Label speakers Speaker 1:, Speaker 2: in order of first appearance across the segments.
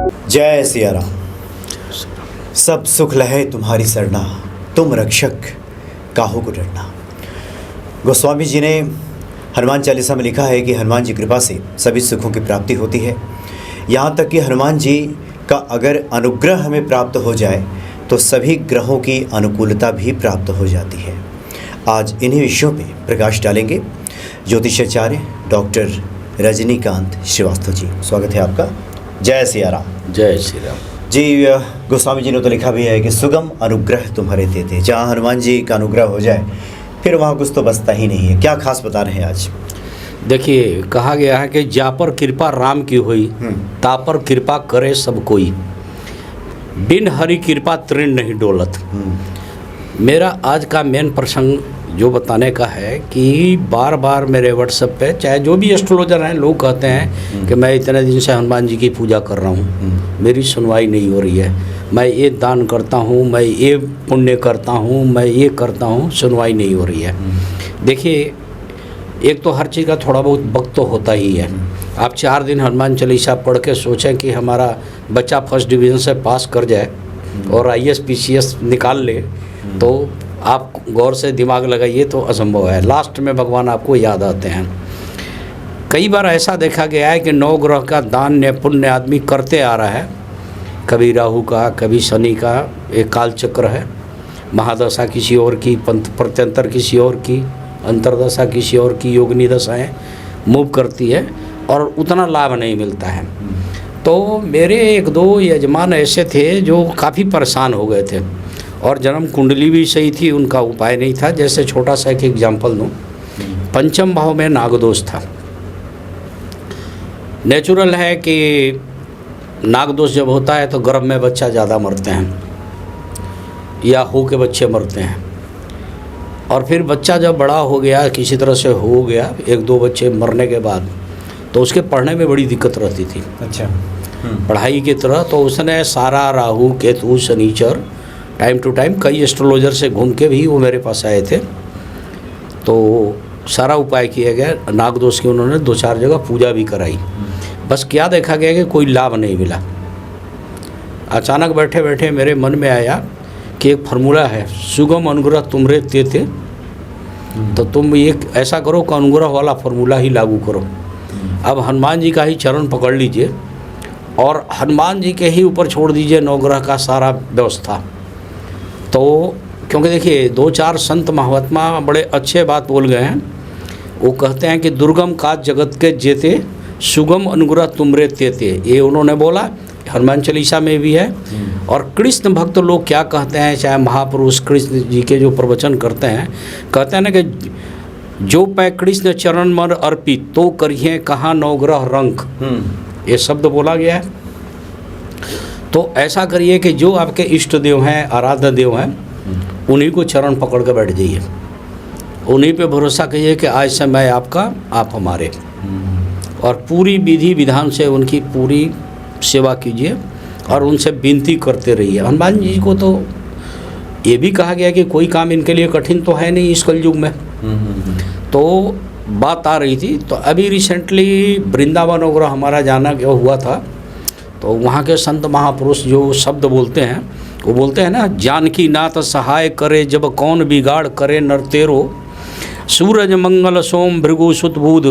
Speaker 1: जय सिया राम। सब सुख लहे तुम्हारी सरना, तुम रक्षक काहू को डरना। गोस्वामी जी ने हनुमान चालीसा में लिखा है कि हनुमान जी कृपा से सभी सुखों की प्राप्ति होती है। यहाँ तक कि हनुमान जी का अगर अनुग्रह हमें प्राप्त हो जाए तो सभी ग्रहों की अनुकूलता भी प्राप्त हो जाती है। आज इन्हीं विषयों पे प्रकाश डालेंगे ज्योतिषाचार्य डॉक्टर रजनीकांत श्रीवास्तव जी। स्वागत है आपका। जय सिया राम।
Speaker 2: जय श्री राम
Speaker 1: जी। गोस्वामी जी ने तो लिखा भी है कि सुगम अनुग्रह तुम्हारे देते। जहाँ हनुमान जी का अनुग्रह हो जाए फिर वहाँ कुछ तो बचता ही नहीं है। क्या खास बता रहे हैं आज?
Speaker 2: देखिए, कहा गया है कि जा पर कृपा राम की हुई, ता पर कृपा करे सब कोई, बिन हरि कृपा तृण नहीं डोलत। मेरा आज का मेन प्रसंग जो बताने का है कि बार बार मेरे व्हाट्सएप पे चाहे जो भी एस्ट्रोलॉजर हैं लोग कहते हैं कि मैं इतने दिन से हनुमान जी की पूजा कर रहा हूँ, मेरी सुनवाई नहीं हो रही है, मैं ये दान करता हूँ, मैं ये पुण्य करता हूँ, मैं ये करता हूँ, सुनवाई नहीं हो रही है। देखिए, एक तो हर चीज़ का थोड़ा बहुत वक्त तो होता ही है। आप 4 दिन हनुमान चालीसा पढ़ के सोचें कि हमारा बच्चा फर्स्ट डिवीज़न से पास कर जाए और IAS PCS निकाल ले, तो आप गौर से दिमाग लगाइए तो असंभव है। लास्ट में भगवान आपको याद आते हैं। कई बार ऐसा देखा गया है कि 9 ग्रह का दान पुण्य आदमी करते आ रहा है। कभी राहु का, कभी शनि का एक काल चक्र है, महादशा किसी और की, प्रत्यंतर किसी और की, अंतरदशा किसी और की, योगिनी दशाएँ मूव करती है और उतना लाभ नहीं मिलता है। तो मेरे 1-2 यजमान ऐसे थे जो काफ़ी परेशान हो गए थे और जन्म कुंडली भी सही थी, उनका उपाय नहीं था। जैसे छोटा सा एक एग्जाम्पल दूँ, पंचम भाव में नागदोष था। नेचुरल है कि नागदोष जब होता है तो गर्भ में बच्चा ज़्यादा मरते हैं या हो के बच्चे मरते हैं। और फिर बच्चा जब बड़ा हो गया, किसी तरह से हो गया, 1-2 बच्चे मरने के बाद, तो उसके पढ़ने में बड़ी दिक्कत रहती थी।
Speaker 1: अच्छा।
Speaker 2: पढ़ाई की तरह। तो उसने सारा राहु केतु शनिचर टाइम टू टाइम कई एस्ट्रोलॉजर से घूम के भी वो मेरे पास आए थे, तो सारा उपाय किया गया। नागदोष की उन्होंने 2-4 जगह पूजा भी कराई। बस क्या देखा गया कि कोई लाभ नहीं मिला। अचानक बैठे बैठे मेरे मन में आया कि एक फार्मूला है, सुगम अनुग्रह तुमरे तेते, तो तुम एक ऐसा करो कि अनुग्रह वाला फार्मूला ही लागू करो। अब हनुमान जी का ही चरण पकड़ लीजिए और हनुमान जी के ही ऊपर छोड़ दीजिए 9 ग्रह का सारा व्यवस्था। तो क्योंकि देखिए 2-4 संत महात्मा बड़े अच्छे बात बोल गए हैं। वो कहते हैं कि दुर्गम काज जगत के जेते, सुगम अनुग्रह तुमरे तेते। ये उन्होंने बोला, हनुमान चालीसा में भी है। और कृष्ण भक्त लोग क्या कहते हैं, चाहे महापुरुष कृष्ण जी के जो प्रवचन करते हैं, कहते हैं ना कि जो पै कृष्ण चरण मन अर्पित, तो करिए कहाँ 9 ग्रह रंक। ये शब्द बोला गया है। तो ऐसा करिए कि जो आपके इष्ट देव हैं, आराध्य देव हैं, उन्हीं को चरण पकड़ कर बैठ जाइए, उन्हीं पे भरोसा कीजिए कि आज से मैं आपका, आप हमारे, और पूरी विधि विधान से उनकी पूरी सेवा कीजिए और उनसे विनती करते रहिए। हनुमान जी को तो ये भी कहा गया कि कोई काम इनके लिए कठिन तो है नहीं इस कलयुग में। तो बात आ रही थी, तो अभी रिसेंटली वृंदावन वगैरह हमारा जाना हुआ था, तो वहाँ के संत महापुरुष जो शब्द बोलते हैं, वो बोलते हैं ना, जानकी नाथ सहाय करे जब कौन बिगाड़ करे नर तेरो, सूरज मंगल सोम भृगु सुत बुध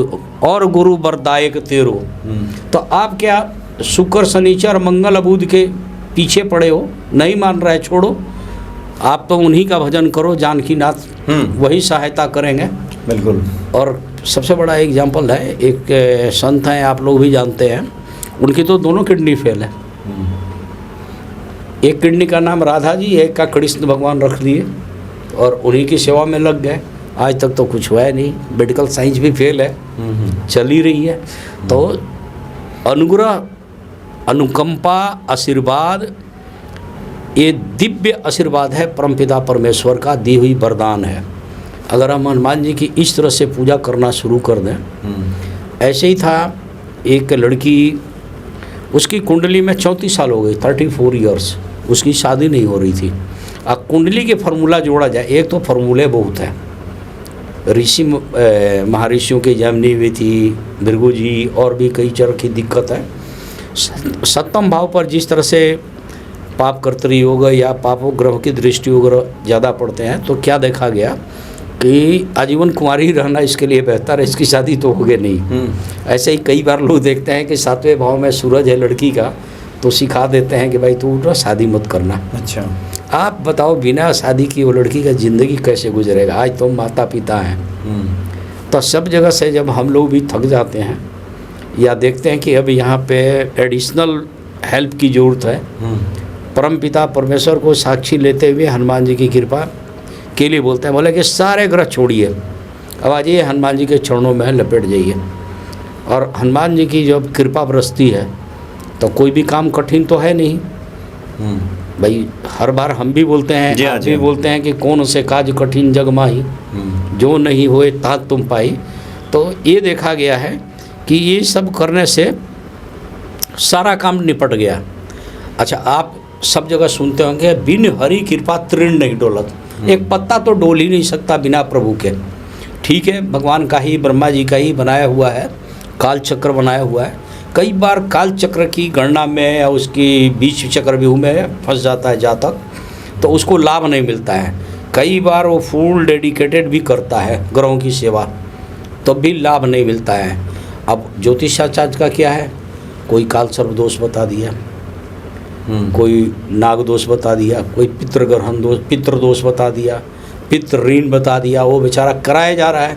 Speaker 2: और गुरु बरदायक तेरो। तो आप क्या शुक्र शनिचर मंगल बुध के पीछे पड़े हो? नहीं मान रहा है, छोड़ो, आप तो उन्हीं का भजन करो, जानकी नाथ वही सहायता करेंगे।
Speaker 1: बिल्कुल।
Speaker 2: और सबसे बड़ा एग्जाम्पल है, एक संत हैं, आप लोग भी जानते हैं, उनकी तो दोनों किडनी फेल है। एक किडनी का नाम राधा जी, एक का कृष्ण भगवान रख दिए और उन्हीं की सेवा में लग गए। आज तक तो कुछ हुआ है नहीं, मेडिकल साइंस भी फेल है, चल ही रही है। तो अनुग्रह, अनुकंपा, आशीर्वाद, ये दिव्य आशीर्वाद है परमपिता परमेश्वर का दी हुई वरदान है। अगर हम हनुमान जी की इस तरह से पूजा करना शुरू कर दें। ऐसे ही था, एक लड़की, उसकी कुंडली में 34 साल हो गई, 34 ईयर्स, उसकी शादी नहीं हो रही थी। अब कुंडली के फार्मूला जोड़ा जाए, एक तो फार्मूले बहुत हैं, ऋषि महर्षियों की जैमिनी भी थी, भृगु जी, और भी कई तरह की दिक्कत है। सप्तम भाव पर जिस तरह से पाप कर्तरी योग या पापों ग्रह की दृष्टि वगैरह ज़्यादा पड़ते हैं, तो क्या देखा गया कि आजीवन कुंवारी ही रहना इसके लिए बेहतर है, इसकी शादी तो होगी नहीं। ऐसे ही कई बार लोग देखते हैं कि 7वें भाव में सूरज है लड़की का, तो सिखा देते हैं कि भाई तू ना शादी मत करना।
Speaker 1: अच्छा,
Speaker 2: आप बताओ बिना शादी की वो लड़की का ज़िंदगी कैसे गुजरेगा? आज तो माता पिता हैं। तो सब जगह से जब हम लोग भी थक जाते हैं या देखते हैं कि अब यहाँ पे एडिशनल हेल्प की ज़रूरत है, परम पिता परमेश्वर को साक्षी लेते हुए हनुमान जी की कृपा के लिए बोलते हैं, बोले कि सारे ग्रह छोड़िए, अब आज ये हनुमान जी के चरणों में लपेट जाइए। और हनुमान जी की जब कृपा बरसती है तो कोई भी काम कठिन तो है नहीं। भाई हर बार हम भी बोलते हैं, आप भी बोलते हैं कि कौन से काज कठिन जग माही, जो नहीं होए तात तुम पाई। तो ये देखा गया है कि ये सब करने से सारा काम निपट गया। अच्छा, आप सब जगह सुनते होंगे बिन हरि कृपा तृण नहीं डोलत, एक पत्ता तो डोल ही नहीं सकता बिना प्रभु के। ठीक है, भगवान का ही, ब्रह्मा जी का ही बनाया हुआ है, काल चक्र बनाया हुआ है। कई बार काल चक्र की गणना में या उसकी बीच चक्रव्यूह में फंस जाता है जातक, तो उसको लाभ नहीं मिलता है। कई बार वो फुल डेडिकेटेड भी करता है ग्रहों की सेवा, तो भी लाभ नहीं मिलता है। अब ज्योतिषाचार्य का क्या है, कोई काल सर्प दोष बता दिया, कोई नाग दोष बता दिया, कोई पितृग्रहण दोष, पितृ दोष बता दिया, पितृ ऋण बता दिया। वो बेचारा कराया जा रहा है,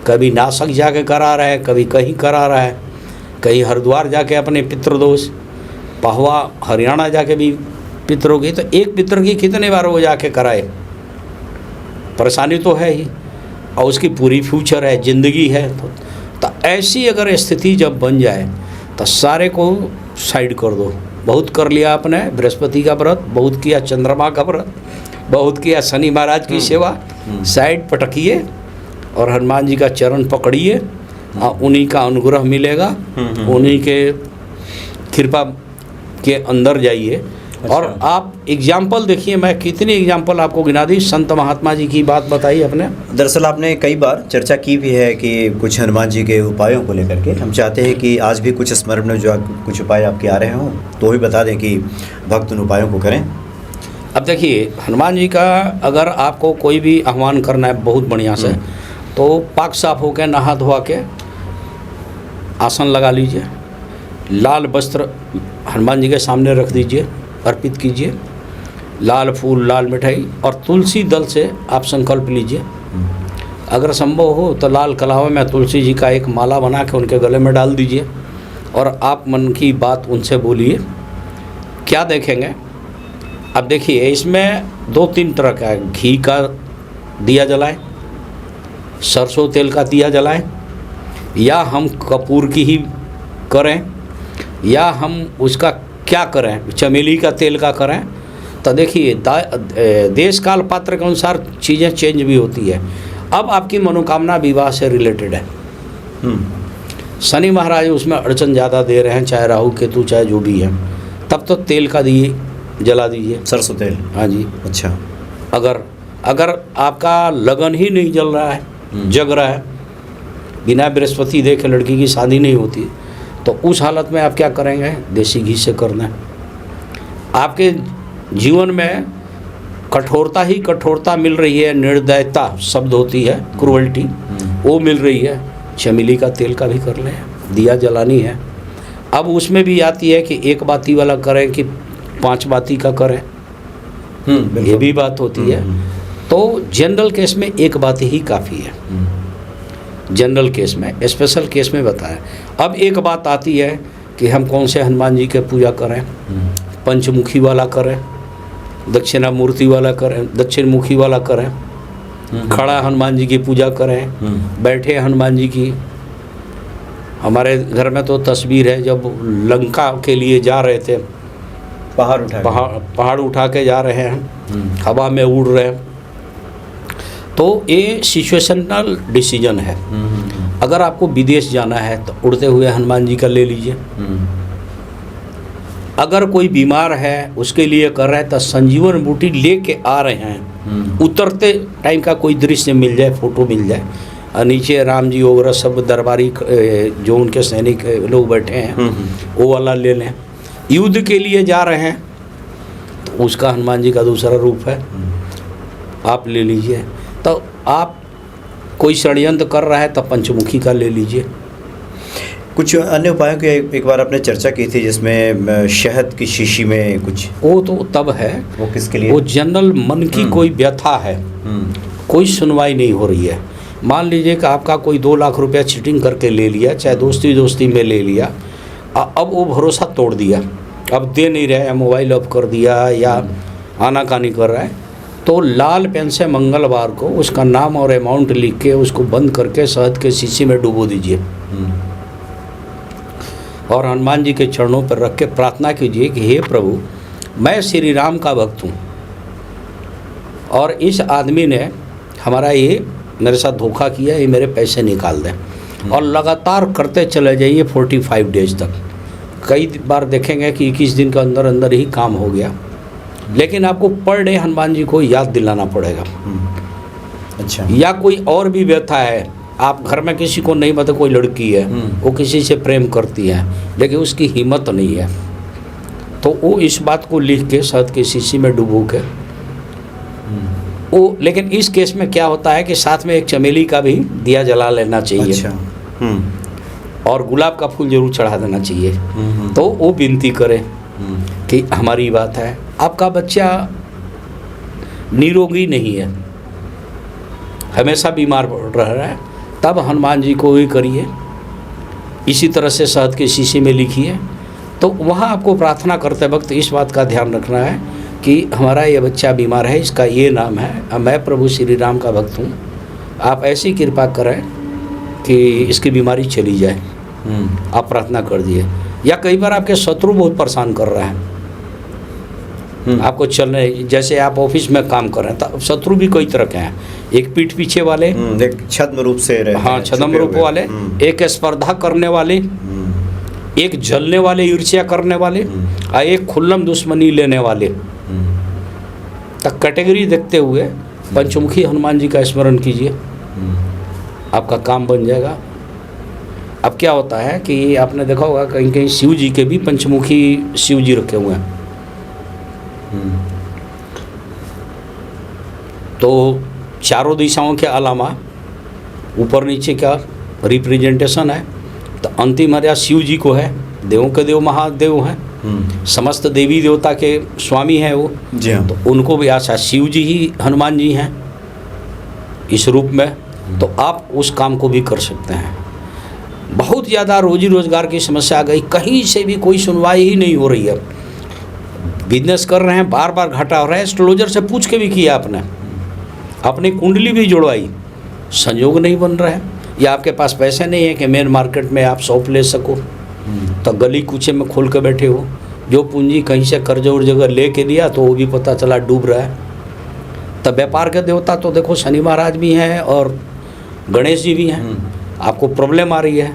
Speaker 2: कभी नासिक जाके करा रहा है, कभी कहीं करा रहा है, कहीं हरिद्वार जाके अपने पितृ दोष, पहवा हरियाणा जाके भी पितरों की। तो एक पितर की कितने बार वो जाके कराए, परेशानी तो है ही, और उसकी पूरी फ्यूचर है, ज़िंदगी है। तो ऐसी अगर स्थिति जब बन जाए तो सारे को साइड कर दो। बहुत कर लिया आपने बृहस्पति का व्रत, बहुत किया चंद्रमा का व्रत, बहुत किया शनि महाराज की सेवा, साइड पटकिए और हनुमान जी का चरण पकड़िए, उन्हीं का अनुग्रह मिलेगा, उन्हीं के कृपा के अंदर जाइए। अच्छा। और आप एग्जाम्पल देखिए, मैं कितनी एग्जाम्पल आपको गिना दी। संत महात्मा जी की बात बताई अपने।
Speaker 1: दरअसल आपने कई बार चर्चा की भी है कि कुछ हनुमान जी के उपायों को लेकर के हम चाहते हैं कि आज भी कुछ स्मरण में जो कुछ उपाय आपके आ रहे हों तो भी बता दें कि भक्त उन उपायों को करें।
Speaker 2: अब देखिए, हनुमान जी का अगर आपको कोई भी आह्वान करना है बहुत बढ़िया से, तो पाक साफ होकर नहा धोआ के आसन लगा लीजिए, लाल वस्त्र हनुमान जी के सामने रख दीजिए, अर्पित कीजिए, लाल फूल, लाल मिठाई और तुलसी दल से आप संकल्प लीजिए। अगर संभव हो तो लाल कलावा में तुलसी जी का एक माला बना के उनके गले में डाल दीजिए और आप मन की बात उनसे बोलिए। क्या देखेंगे, अब देखिए इसमें 2-3 तरह का है। घी का दिया जलाएं, सरसों तेल का दिया जलाएं, या हम कपूर की ही करें, या हम उसका क्या करें, चमेली का तेल का करें। तो देखिए देश काल पात्र के अनुसार चीज़ें चेंज भी होती है। अब आपकी मनोकामना विवाह से रिलेटेड है, शनि महाराज उसमें अड़चन ज़्यादा दे रहे हैं, चाहे राहु केतु चाहे जो भी है, तब तो तेल का दिए जला दीजिए,
Speaker 1: सरसों तेल।
Speaker 2: हाँ जी।
Speaker 1: अच्छा,
Speaker 2: अगर आपका लगन ही नहीं जल रहा है, जग रहा है, बिना बृहस्पति देखे लड़की की शादी नहीं होती, तो उस हालत में आप क्या करेंगे, देसी घी से करना है। आपके जीवन में कठोरता ही कठोरता मिल रही है, निर्दयता शब्द होती है, क्रूअल्टी, वो मिल रही है, चमेली का तेल का भी कर लें, दिया जलानी है। अब उसमें भी आती है कि 1 बाती वाला करें कि 5 बाती का करें, ये भी बात होती है। तो जनरल केस में 1 बाती ही काफ़ी है, जनरल केस में। स्पेशल केस में बताएं। अब एक बात आती है कि हम कौन से हनुमान जी के पूजा करें, पंचमुखी वाला करें, दक्षिणामूर्ति वाला करें, दक्षिण मुखी वाला करें, खड़ा हनुमान जी की पूजा करें, बैठे हनुमान जी की। हमारे घर में तो तस्वीर है, जब लंका के लिए जा रहे थे, पहाड़ उठा के जा रहे हैं, हवा में उड़ रहे हैं। तो ये सिचुएशनल डिसीजन है। अगर आपको विदेश जाना है तो उड़ते हुए हनुमान जी का ले लीजिए। अगर कोई बीमार है उसके लिए कर रहे हैं तो संजीवन बूटी ले के आ रहे हैं, उतरते टाइम का कोई दृश्य मिल जाए, फोटो मिल जाए, और नीचे राम जी वगैरह सब दरबारी जो उनके सैनिक लोग बैठे हैं वो वाला ले लें। युद्ध के लिए जा रहे हैं तो उसका हनुमान जी का दूसरा रूप है, आप ले लीजिए। तो आप कोई षड्यंत्र कर रहा है तो पंचमुखी का ले लीजिए।
Speaker 1: कुछ अन्य उपायों की एक बार आपने चर्चा की थी जिसमें शहद की शीशी में कुछ,
Speaker 2: वो तो तब है,
Speaker 1: वो किसके लिए?
Speaker 2: वो जनरल मन की कोई व्यथा है, कोई सुनवाई नहीं हो रही है। मान लीजिए कि आपका कोई 2 लाख रुपया चीटिंग करके ले लिया, चाहे दोस्ती में ले लिया, अब वो भरोसा तोड़ दिया, अब दे नहीं रहे, मोबाइल ऑफ कर दिया या आनाकानी कर रहा है, तो लाल पेन से मंगलवार को उसका नाम और अमाउंट लिख के उसको बंद करके शहद के शीशी में डुबो दीजिए और हनुमान जी के चरणों पर रख के प्रार्थना कीजिए कि हे प्रभु, मैं श्री राम का भक्त हूँ और इस आदमी ने हमारा ये मेरे साथ धोखा किया, ये मेरे पैसे निकाल दें। और लगातार करते चले जाइए 45 डेज तक। कई बार देखेंगे कि 21 दिन के अंदर अंदर ही काम हो गया, लेकिन आपको पर डे हनुमान जी को याद दिलाना पड़ेगा।
Speaker 1: अच्छा।
Speaker 2: या कोई और भी व्यथा है, आप घर में किसी को नहीं पता, कोई लड़की है वो किसी से प्रेम करती है लेकिन उसकी हिम्मत नहीं है, तो वो इस बात को लिख के शहद की शीशी में डुबो के वो, लेकिन इस केस में क्या होता है कि साथ में एक चमेली का भी दिया जला लेना चाहिए।
Speaker 1: अच्छा।
Speaker 2: और गुलाब का फूल जरूर चढ़ा देना चाहिए। तो वो विनती करे कि हमारी बात है, आपका बच्चा निरोगी नहीं है, हमेशा बीमार रह रहा है, तब हनुमान जी को ही करिए, इसी तरह से शहद की शीशी में लिखिए। तो वहाँ आपको प्रार्थना करते वक्त इस बात का ध्यान रखना है कि हमारा ये बच्चा बीमार है, इसका ये नाम है, मैं प्रभु श्री राम का भक्त हूँ, आप ऐसी कृपा करें कि इसकी बीमारी चली जाए। आप प्रार्थना कर दिए। या कई बार आपके शत्रु बहुत परेशान कर रहा है, आपको चलने, जैसे आप ऑफिस में काम कर रहे हैं तो शत्रु भी कई तरह के हैं, एक पीठ पीछे वाले,
Speaker 1: एक छद्म रूप से रहते हैं,
Speaker 2: हाँ छद्म रूप वाले, एक स्पर्धा करने वाले, एक जलने वाले, ईर्ष्या करने वाले, और एक खुल्लम दुश्मनी लेने वाले। तक कैटेगरी देखते हुए पंचमुखी हनुमान जी का स्मरण कीजिए, आपका काम बन जाएगा। अब क्या होता है कि आपने देखा होगा कहीं कहीं शिव जी के भी पंचमुखी शिव जी रखे हुए हैं। तो चारों दिशाओं के अलावा ऊपर नीचे का रिप्रेजेंटेशन है, तो अंतिम मर्यादा शिव जी को है, देवों के देव महादेव हैं, समस्त देवी देवता के स्वामी हैं वो
Speaker 1: जी हाँ।
Speaker 2: तो उनको भी आशा शिव जी ही हनुमान जी हैं इस रूप में, तो आप उस काम को भी कर सकते हैं। बहुत ज़्यादा रोजी रोजगार की समस्या आ गई, कहीं से भी कोई सुनवाई ही नहीं हो रही है, बिजनेस कर रहे हैं, बार बार घाटा हो रहा है, एस्ट्रोलॉजर से पूछ के भी किया आपने, अपनी कुंडली भी जुड़वाई, संयोग नहीं बन रहा है, या आपके पास पैसे नहीं है कि मेन मार्केट में आप शॉप ले सको, तो गली कूचे में खोल के बैठे हो, जो पूंजी कहीं से कर्ज और जगह ले के दिया तो वो भी पता चला डूब रहा है। तो व्यापार के देवता तो देखो शनि महाराज भी हैं और गणेश जी भी हैं, आपको प्रॉब्लम आ रही है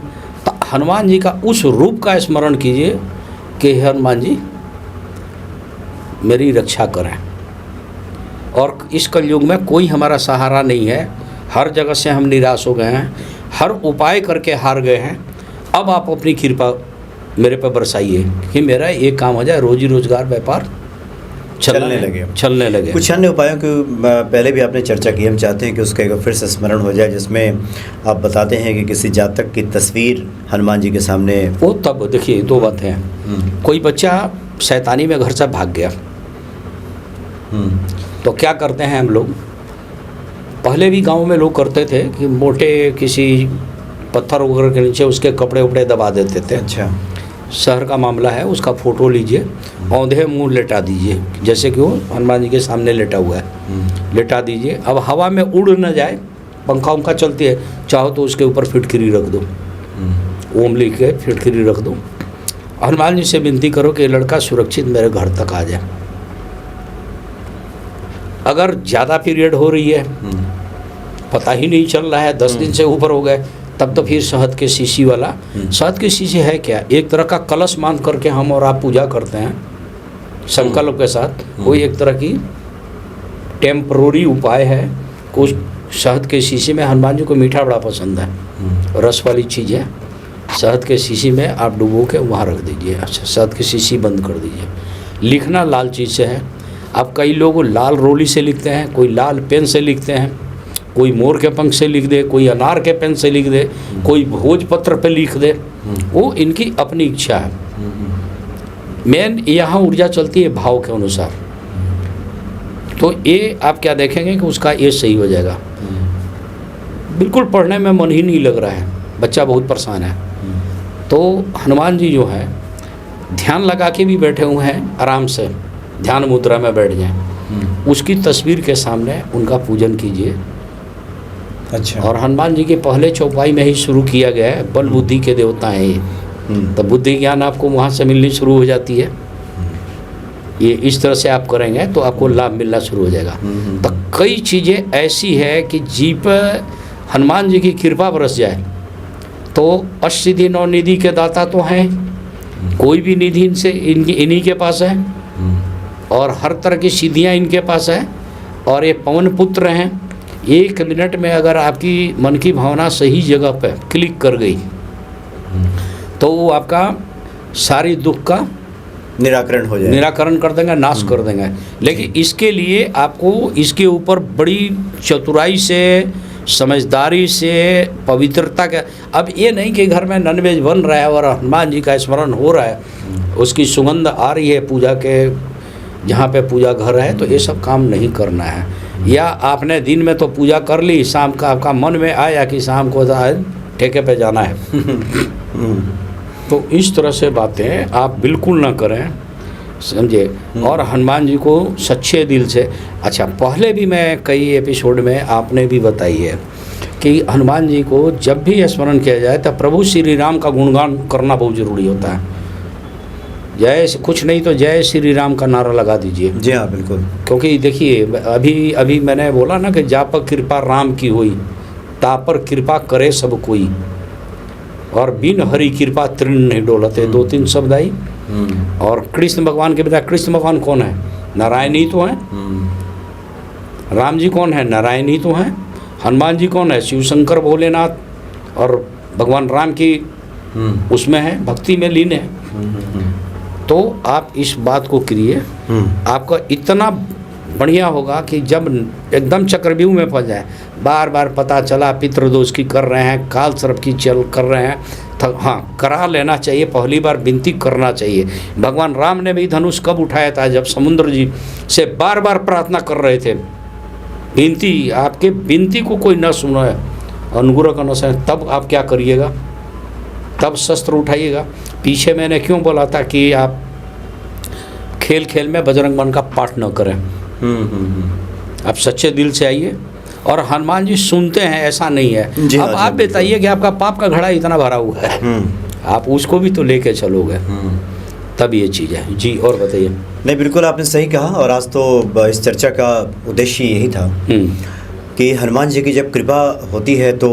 Speaker 2: तो हनुमान जी का उस रूप का स्मरण कीजिए कि हनुमान जी मेरी रक्षा करें। और इस कलयुग में कोई हमारा सहारा नहीं है, हर जगह से हम निराश हो गए हैं, हर उपाय करके हार गए हैं। अब आप अपनी कृपा मेरे पर बरसाइए कि मेरा एक काम हो जाए, रोजी रोजगार व्यापार चलने लगे।
Speaker 1: कुछ अन्य उपायों की पहले भी आपने चर्चा की, हम चाहते हैं कि उसका एक फिर से स्मरण हो जाए, जिसमें आप बताते हैं कि किसी जातक की तस्वीर हनुमान जी के सामने,
Speaker 2: वो तब देखिए 2 बातें हैं। कोई बच्चा शैतानी में घर से भाग गया तो क्या करते हैं हम लोग, पहले भी गांव में लोग करते थे कि मोटे किसी पत्थर वगैरह के नीचे उसके कपड़े उपड़े दबा देते थे।
Speaker 1: अच्छा।
Speaker 2: शहर का मामला है, उसका फ़ोटो लीजिए, औंधे मुंह लेटा दीजिए, जैसे कि वो हनुमान जी के सामने लेटा हुआ है, लेटा दीजिए। अब हवा में उड़ न जाए, पंखा उंखा चलती है, चाहो तो उसके ऊपर फिटकरी रख दो, ओम लिख के फिटकरी रख दो। हनुमान जी से विनती करो कि लड़का सुरक्षित मेरे घर तक आ जाए। अगर ज़्यादा पीरियड हो रही है, पता ही नहीं चल रहा है, 10 दिन से ऊपर हो गए, तब तो फिर शहद के शीशी वाला, शहद की शीशी है क्या, एक तरह का कलश मान करके हम और आप पूजा करते हैं संकल्प के साथ, कोई एक तरह की टेम्पररी उपाय है, कुछ शहद के शीशी में, हनुमान जी को मीठा बड़ा पसंद है, रस वाली चीज़ है, शहद के शीशी में आप डुबो के वहाँ रख दीजिए। अच्छा, शहद की शीशी बंद कर दीजिए। लिखना लाल चीज़ से है। अब कई लोग लाल रोली से लिखते हैं, कोई लाल पेन से लिखते हैं, कोई मोर के पंख से लिख दे, कोई अनार के पेन से लिख दे, कोई भोजपत्र पे लिख दे, वो इनकी अपनी इच्छा है। मेन यहाँ ऊर्जा चलती है भाव के अनुसार। तो ये आप क्या देखेंगे कि उसका ये सही हो जाएगा। बिल्कुल पढ़ने में मन ही नहीं लग रहा है, बच्चा बहुत परेशान है, तो हनुमान जी जो है ध्यान लगा के भी बैठे हुए हैं, आराम से ध्यान मुद्रा में बैठ जाएं, उसकी तस्वीर के सामने उनका पूजन कीजिए।
Speaker 1: अच्छा।
Speaker 2: और हनुमान जी के पहले चौपाई में ही शुरू किया गया है, बल बुद्धि के देवता हैं ये, तो बुद्धि ज्ञान आपको वहाँ से मिलनी शुरू हो जाती है। ये इस तरह से आप करेंगे तो आपको लाभ मिलना शुरू हो जाएगा। तो कई चीज़ें ऐसी है कि जी पर हनुमान जी की कृपा बरस जाए तो अष्टसिद्धि नौ निधि के दाता तो हैं, कोई भी निधि इनसे इन्हीं के पास है, और हर तरह की सिद्धियाँ इनके पास है। और ये पवन पुत्र हैं। 1 मिनट में अगर आपकी मन की भावना सही जगह पे क्लिक कर गई तो वो आपका सारी दुख का
Speaker 1: निराकरण हो जाएगा,
Speaker 2: निराकरण कर देंगे, नाश कर देंगे। लेकिन इसके लिए आपको इसके ऊपर बड़ी चतुराई से, समझदारी से, पवित्रता का, अब ये नहीं कि घर में नॉनवेज बन रहा है और हनुमान जी का स्मरण हो रहा है, उसकी सुगंध आ रही है पूजा के जहाँ पे पूजा घर है, तो ये सब काम नहीं करना है। या आपने दिन में तो पूजा कर ली, शाम का आपका मन में आया कि शाम को ठेके पे जाना है तो इस तरह से बातें आप बिल्कुल ना करें, समझे। और हनुमान जी को सच्चे दिल से, अच्छा पहले भी मैं कई एपिसोड में आपने भी बताई है कि हनुमान जी को जब भी स्मरण किया जाए तो प्रभु श्री राम का गुणगान करना बहुत ज़रूरी होता है। जय, कुछ नहीं तो जय श्री राम का नारा लगा दीजिए।
Speaker 1: जी हाँ बिल्कुल।
Speaker 2: क्योंकि देखिए अभी मैंने बोला ना कि जा पर कृपा राम की हुई, ता पर कृपा करे सब कोई, और बिन हरि कृपा तृण नहीं डोलते, 2-3 शब्द आई। और कृष्ण भगवान के बजाय, कृष्ण भगवान कौन है? नारायण ही तो हैं। राम जी कौन है? नारायण ही तो हैं। हनुमान जी कौन है? शिव शंकर भोलेनाथ और भगवान राम की उसमें है, भक्ति में लीन है। तो आप इस बात को करिए, आपका इतना बढ़िया होगा कि जब एकदम चक्रव्यूह में फंस जाए, बार बार पता चला पितृदोष की कर रहे हैं, काल सर्प की चल कर रहे हैं, तो हाँ करा लेना चाहिए, पहली बार विनती करना चाहिए। भगवान राम ने भी धनुष कब उठाया था? जब समुद्र जी से बार बार प्रार्थना कर रहे थे, विनती, आपके विनती को कोई न सुनो है, अनुग्रह का न सुने, तब आप क्या करिएगा? तब शस्त्र उठाइएगा। पीछे मैंने क्यों बोला था कि आप खेल खेल में बजरंग बाण का पाठ न करें। आप सच्चे दिल से आइए, और हनुमान जी सुनते हैं, ऐसा नहीं है। अब आप बताइए कि आपका पाप का घड़ा इतना भरा हुआ है, आप उसको भी तो लेके चलोगे, तब ये चीज़ है। जी और बताइए।
Speaker 1: नहीं बिल्कुल आपने सही कहा, और आज तो इस चर्चा का उद्देश्य यही था कि हनुमान जी की जब कृपा होती है तो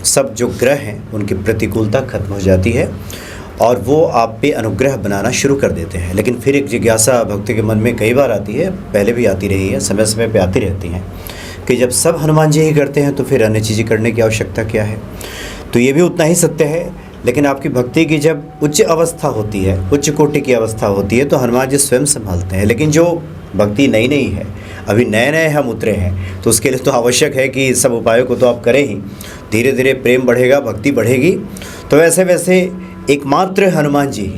Speaker 1: सब जो ग्रह हैं उनकी प्रतिकूलता खत्म हो जाती है और वो आप पे अनुग्रह बनाना शुरू कर देते हैं। लेकिन फिर एक जिज्ञासा भक्ति के मन में कई बार आती है, पहले भी आती रही है, समय समय पे आती रहती हैं कि जब सब हनुमान जी ही करते हैं तो फिर अन्य चीज़ें करने की आवश्यकता क्या है। तो ये भी उतना ही सत्य है, लेकिन आपकी भक्ति की जब उच्च अवस्था होती है, उच्च कोटि की अवस्था होती है, तो हनुमान जी स्वयं संभालते हैं। लेकिन जो भक्ति नई नई है, अभी नए नए हम उतरे हैं, तो उसके लिए तो आवश्यक है कि सब उपायों को तो आप करें ही। धीरे धीरे प्रेम बढ़ेगा, भक्ति बढ़ेगी, तो वैसे वैसे एकमात्र हनुमान जी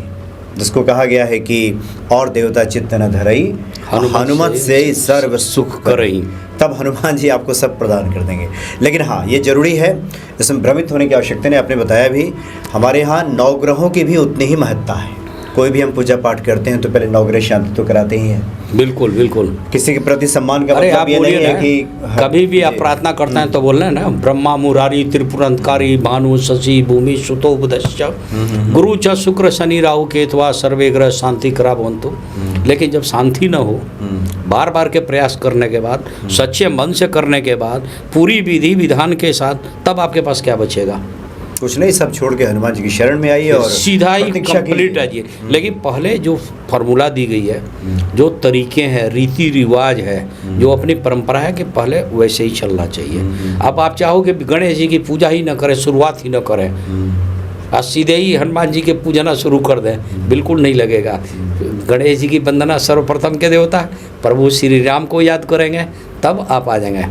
Speaker 1: जिसको कहा गया है कि और देवता चित्त न धरई, हनुमत से सर्व सुख करई, तब हनुमान जी आपको सब प्रदान कर देंगे। लेकिन हाँ, ये जरूरी है, इसमें भ्रमित होने की आवश्यकता नहीं। आपने बताया भी, हमारे यहाँ 9 ग्रहों की भी उतनी ही महत्ता है। कोई भी हम पूजा पाठ करते हैं तो पहले 9 ग्रह शांति तो कराते ही हैं।
Speaker 2: बिल्कुल बिल्कुल।
Speaker 1: किसी के प्रति सम्मान का मतलब ये नहीं है कि
Speaker 2: कभी भी आप प्रार्थना करते हैं तो बोल रहे हैं ना, ब्रह्मा मुरारी त्रिपुरंतकारी भानु शशि भूमि सुतो बुधश्च गुरु च शुक्र शनि राहु केतवा सर्वे ग्रह शांति करा भवन्तु। लेकिन जब शांति न हो, बार बार के प्रयास करने के बाद, सच्चे मन से करने के बाद, पूरी विधि विधान के साथ, तब आपके पास क्या बचेगा?
Speaker 1: कुछ नहीं, सब छोड़ के हनुमान जी की शरण में आइए और
Speaker 2: सीधा ही
Speaker 1: प्रतीक्षा
Speaker 2: कंप्लीट
Speaker 1: कीजिए।
Speaker 2: है जी। लेकिन पहले जो फार्मूला दी गई है, जो तरीके हैं, रीति रिवाज है, जो अपनी परंपरा है, कि पहले वैसे ही चलना चाहिए। अब आप चाहो कि गणेश जी की पूजा ही न करें, शुरुआत ही न करें, आज सीधे ही हनुमान जी के पूजना शुरू कर दें, बिल्कुल नहीं लगेगा। गणेश जी की वंदना सर्वप्रथम के देवता प्रभु श्री राम को याद करेंगे, तब आप आ जाएंगे।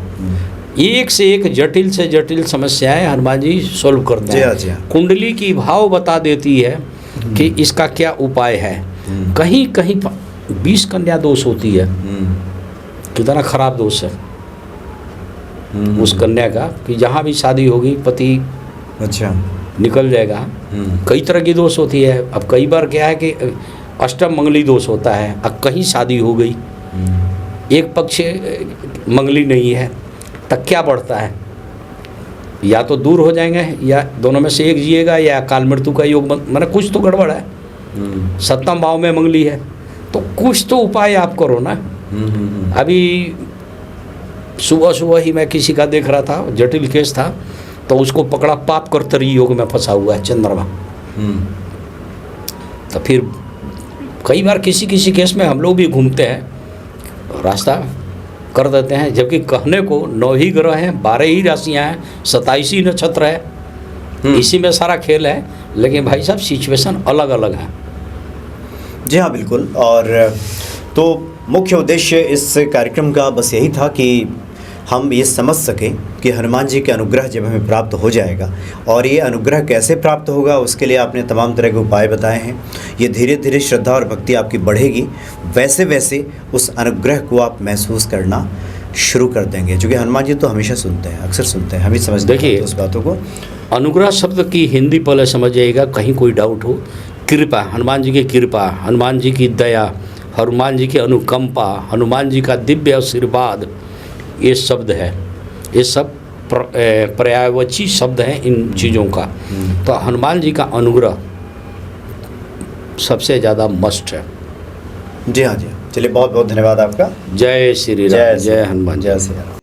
Speaker 2: एक से एक जटिल से जटिल समस्याएं हनुमान जी सोल्व करते
Speaker 1: जी
Speaker 2: हैं।
Speaker 1: हाँ, जी हाँ।
Speaker 2: कुंडली की भाव बता देती है कि इसका क्या उपाय है। कहीं कहीं 20 कन्या दोष होती है, कितना खराब दोष है उस कन्या का, कि जहाँ भी शादी होगी पति
Speaker 1: अच्छा
Speaker 2: निकल जाएगा। कई तरह की दोष होती है। अब कई बार क्या है कि अष्टम मंगली दोष होता है। अब कहीं शादी हो गई, एक पक्ष मंगली नहीं है, तब क्या बढ़ता है, या तो दूर हो जाएंगे या दोनों में से एक जिएगा, या अकाल मृत्यु का योग मैंने कुछ तो गड़बड़ है। सप्तम भाव में मंगली है, तो कुछ तो उपाय आप करो ना। अभी सुबह सुबह ही मैं किसी का देख रहा था, जटिल केस था, तो उसको पकड़ा, पाप कर्तरी योग में फंसा हुआ है चंद्रमा। तो फिर कई बार किसी किसी केस में हम लोग भी घूमते हैं, रास्ता कर देते हैं, जबकि कहने को 9 ही ग्रह हैं, 12 ही राशियाँ हैं, 27 ही नक्षत्र है, इसी में सारा खेल है। लेकिन भाई साहब सिचुएशन अलग अलग है।
Speaker 1: जी हाँ, बिल्कुल। और तो मुख्य उद्देश्य इस कार्यक्रम का बस यही था कि हम ये समझ सकें कि हनुमान जी के अनुग्रह जब हमें प्राप्त हो जाएगा, और ये अनुग्रह कैसे प्राप्त होगा, उसके लिए आपने तमाम तरह के उपाय बताए हैं। ये धीरे धीरे श्रद्धा और भक्ति आपकी बढ़ेगी, वैसे वैसे उस अनुग्रह को आप महसूस करना शुरू कर देंगे, क्योंकि हनुमान जी तो हमेशा सुनते हैं, अक्सर सुनते हैं, हम ही समझते हैं उस बातों को।
Speaker 2: अनुग्रह शब्द की हिंदी पहले समझ जाइएगा, कहीं कोई डाउट हो। कृपा, हनुमान जी की कृपा, हनुमान जी की दया, हनुमान जी की अनुकंपा, हनुमान जी का दिव्य आशीर्वाद, ये शब्द है, ये सब पर्यायवाची शब्द हैं इन चीज़ों का। तो हनुमान जी का अनुग्रह सबसे ज़्यादा मस्ट है।
Speaker 1: जी हाँ, जी। चलिए, बहुत बहुत धन्यवाद आपका।
Speaker 2: जय श्री राम, जय हनुमान,
Speaker 1: जय श्री राम।